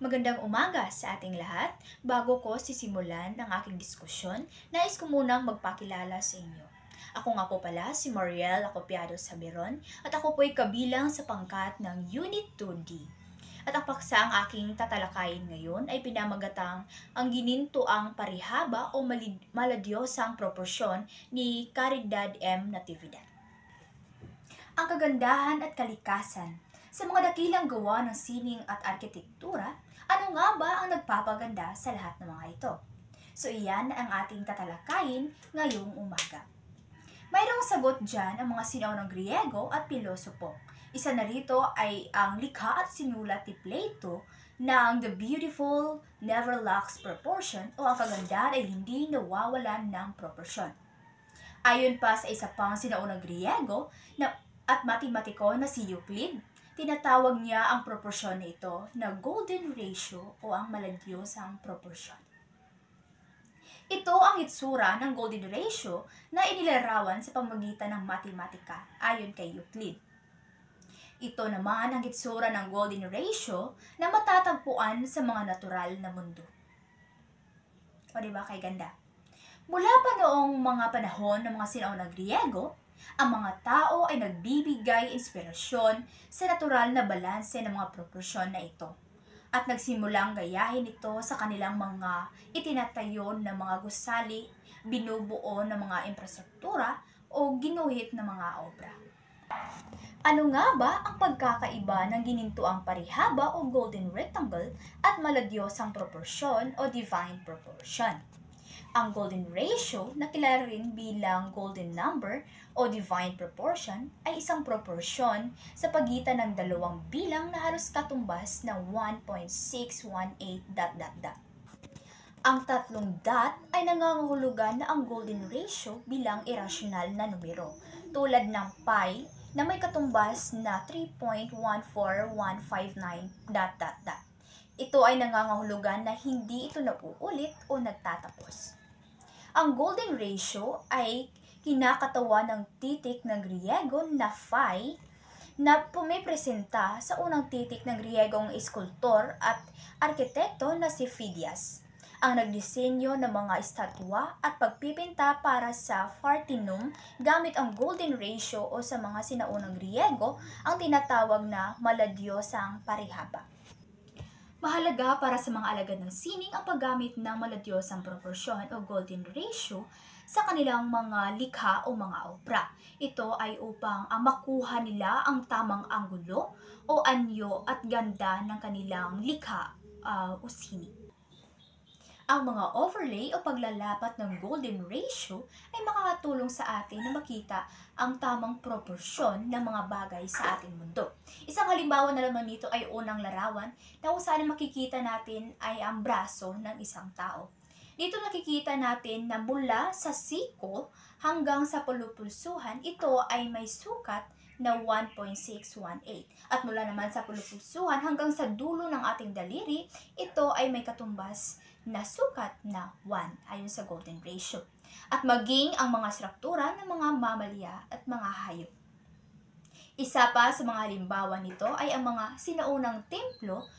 Magandang umaga sa ating lahat. Bago ko sisimulan ang aking diskusyon, nais ko munang magpakilala sa inyo. Ako nga po pala si Mariel Acopiado Sabiron at ako po'y kabilang sa pangkat ng Unit 2D. At ang paksang aking tatalakayin ngayon ay pinamagatang ang ginintoang parihaba o maladyosang proporsyon ni Caridad M. Natividad. Ang kagandahan at kalikasan. Sa mga dakilang gawa ng sining at arkitektura, ano nga ba ang nagpapaganda sa lahat ng mga ito? So iyan ang ating tatalakayin ngayong umaga. Mayroong sagot dyan ang mga sinaunang Griego at pilosopo. Isa na rito ay ang likha at sinulat ni Plato na the beautiful never lacks proportion o ang kagandahan ay hindi nawawalan ng proporsyon. Ayon pa sa isa pang sinaunang Griego at matematiko na si Euclid, tinatawag niya ang proporsyon na ito na golden ratio o ang maladyosang proporsyon. Ito ang itsura ng golden ratio na inilarawan sa pamamagitan ng matematika ayon kay Euclid. Ito naman ang itsura ng golden ratio na matatagpuan sa mga natural na mundo. O diba kay ganda? Mula pa noong mga panahon ng mga sinaunang Griego, ang mga tao ay nagbibigay inspirasyon sa natural na balanse ng mga proporsyon na ito at nagsimulang gayahin ito sa kanilang mga itinatayo na mga gusali, binubuo ng mga infrastruktura o ginuhit na mga obra. Ano nga ba ang pagkakaiba ng ginintoang parihaba o golden rectangle at maladyosang proporsyon o divine proportion? Ang golden ratio, na kilala rin bilang golden number o divine proportion, ay isang proporsyon sa pagitan ng dalawang bilang na halos katumbas ng 1.618 ... Ang tatlong dot ay nangangahulugan na ang golden ratio bilang irrasyonal na numero, tulad ng pi na may katumbas na 3.14159 ... Ito ay nangangahulugan na hindi ito nauulit o nagtatapos. Ang golden ratio ay kinakatawa ng titik ng Griego na phi na pumipresenta sa unang titik ng Griegong eskultor at arkitekto na si Phidias, ang nagdisenyo ng mga estatwa at pagpipinta para sa Parthenon gamit ang golden ratio o sa mga sinaunang Griego ang tinatawag na maladyosang parihaba. Mahalaga para sa mga alagad ng sining ang paggamit ng maladyosang proporsyon o golden ratio sa kanilang mga likha o mga obra. Ito ay upang makuha nila ang tamang anggulo o anyo at ganda ng kanilang likha o sining. Ang mga overlay o paglalapat ng golden ratio ay makakatulong sa atin na makita ang tamang proporsyon ng mga bagay sa ating mundo. Isang halimbawa na naman nito ay unang larawan na kung saan makikita natin ay ang braso ng isang tao. Dito nakikita natin na mula sa siko hanggang sa pulupulsuhan, ito ay may sukat na 1.618. At mula naman sa pulupulsuhan hanggang sa dulo ng ating daliri, ito ay may katumbas na sukat na 1 ayon sa golden ratio. At maging ang mga struktura ng mga mamalia at mga hayop. Isa pa sa mga halimbawa nito ay ang mga sinaunang templo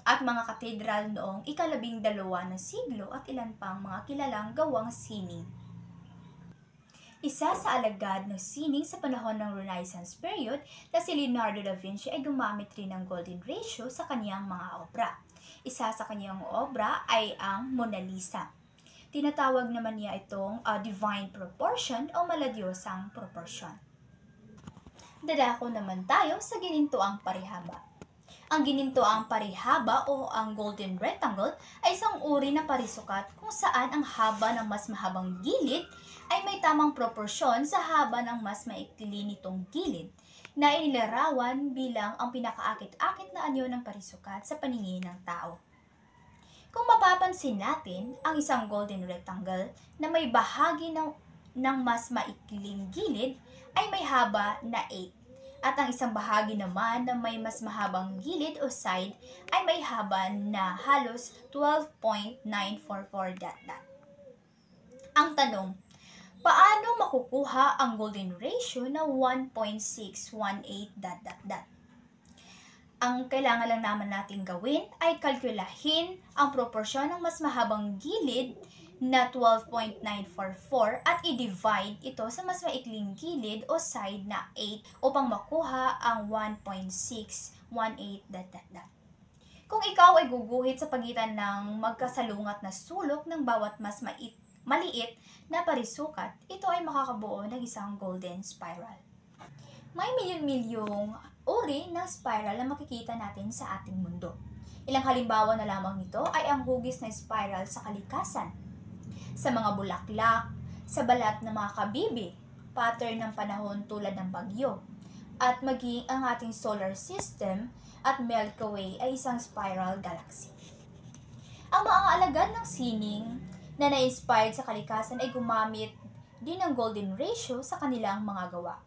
at mga katedral noong ika-12 ng siglo at ilan pang mga kilalang gawang sining. Isa sa alagad ng sining sa panahon ng Renaissance period na si Leonardo da Vinci ay gumamit rin ng golden ratio sa kaniyang mga obra. Isa sa kanyang obra ay ang Mona Lisa. Tinatawag naman niya itong divine proportion o maladyosang proportion. Dadako naman tayo sa ginintoang parihaba. Ang ginintoang parihaba o ang golden rectangle ay isang uri na parisukat kung saan ang haba ng mas mahabang gilid ay may tamang proporsyon sa haba ng mas maikli nitong gilid, na inilarawan bilang ang pinakaakit-akit na anyo ng parisukat sa paningin ng tao. Kung mapapansin natin, ang isang golden rectangle na may bahagi ng mas maikling gilid ay may haba na 8, at ang isang bahagi naman na may mas mahabang gilid o side ay may haba na halos 12.944 . Ang tanong, paano makukuha ang golden ratio na 1.618 ... Ang kailangan lang naman natin gawin ay kalkulahin ang proporsyon ng mas mahabang gilid na 12.944 at i-divide ito sa mas maikling gilid o side na 8 upang makuha ang 1.618 ... Kung ikaw ay guguhit sa pagitan ng magkasalungat na sulok ng bawat mas maliit na parisukat, ito ay makakabuo ng isang golden spiral. May milyon-milyong uri ng spiral na makikita natin sa ating mundo. Ilang halimbawa na lamang nito ay ang hugis na spiral sa kalikasan, sa mga bulaklak, sa balat ng mga kabibi, pattern ng panahon tulad ng bagyo, at maging ang ating solar system at Milky Way ay isang spiral galaxy. Ang mga alagad ng sining na na-inspired sa kalikasan ay gumamit din ng golden ratio sa kanilang mga gawa.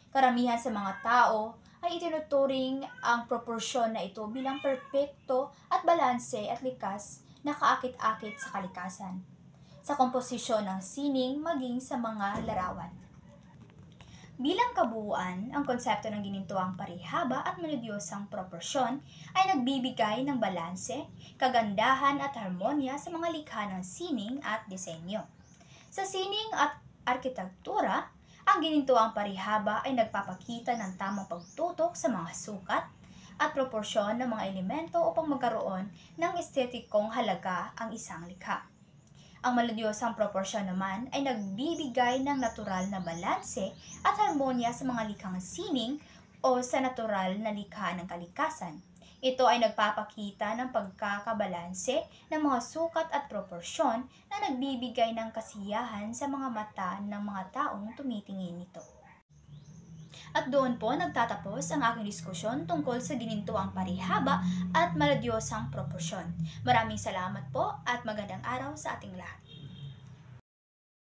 Karamihan sa mga tao ay itinuturing ang proporsyon na ito bilang perpekto at balanse at likas na kaakit-akit sa kalikasan, sa komposisyon ng sining maging sa mga larawan. Bilang kabuuan, ang konsepto ng ginintuang parihaba at melodyosang proporsyon ay nagbibigay ng balanse, kagandahan at harmonya sa mga likha ng sining at disenyo. Sa sining at arkitektura, ang ginintuang parihaba ay nagpapakita ng tamang pagtutok sa mga sukat at proporsyon ng mga elemento upang magkaroon ng estetikong halaga ang isang likha. Ang melodyosang proporsyon naman ay nagbibigay ng natural na balanse at harmonya sa mga likhang sining o sa natural na likha ng kalikasan. Ito ay nagpapakita ng pagkakabalanse ng mga sukat at proporsyon na nagbibigay ng kasiyahan sa mga mata ng mga taong tumitingin nito. At doon po nagtatapos ang aking diskusyon tungkol sa ginintuang parihaba at melodyosang proporsyon. Maraming salamat po at magandang araw sa ating lahat.